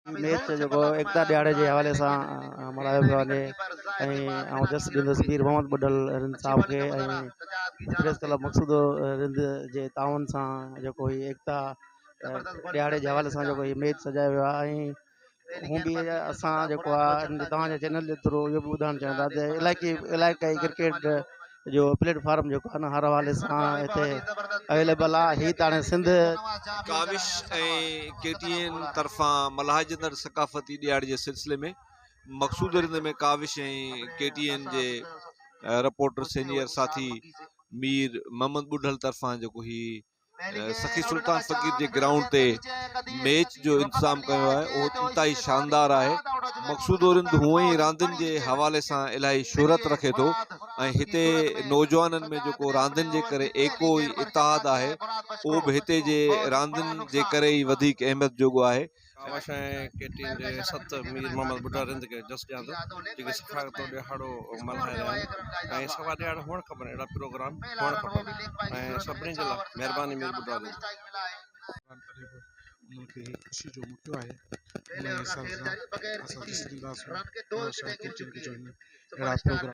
Match जेको एकता ॾियारे जे हवाले सां मल्हायो पियो वञे ऐं जस्ट ॾींदुसि मीर मोहम्मद बुडल रिंद साहब खे ऐं प्रेस क्लब मक़सूदो रिंद जे ताउन सां जेको हीउ एकता ॾियारे जे हवाले सां जेको हीउ मैच सजायो वियो आहे ऐं हूं बि असां जेको आहे तव्हांजे चैनल जे थ्रू इहो बि ॿुधाइणु चाहियूं था त इलाइक़ाई क्रिकेट जो प्लेटफॉर्म जेको आहे न हर हवाले सां हिते अवेलेबल आहे हीअ त हाणे सिंध काविश ऐं केटीएन तरफ़ां मल्हाइजंदड़ सकाफ़ती ॾियार जे सिलसिले में मक़सूद रिंद में काविश ऐं केटीएन जे रिपोर्टर सीनियर साथी मीर मोहम्मद बुढल तरफ़ां जेको ही सखी सुल्तान फ़कीर जे ग्राउंड ते मैच जो इंतज़ाम कयो आहे उहो इंतहाई शानदार आहे। मक़सूद रिंद हूअं ई रांदियुनि जे हवाले सां इलाही शोहरत रखे थो ऐं हिते नौजवाननि में जेको रांदियुनि जे करे एको ई इतिहाद आहे उहो बि हिते जे रांदियुनि जे करे ई वधीक अहमियत जोॻो आहे। काविश ऐं केटीएन जे सत मीर मोहम्मद बुढा रिंद खे जस ॾियां थो जेके सफ़ारतो ॾिहाड़ो मल्हाए रहिया आहिनि ऐं सवा ॾिहाड़ हुअणु खपनि, अहिड़ा प्रोग्राम हुअणु खपनि ऐं सभिनी जे लाइ महिरबानी मीर बुढा रिंद। उनखे ख़ुशी जो मौक़ो आहे उन हिसाब सां असां ॾिसंदासीं अहिड़ा प्रोग्राम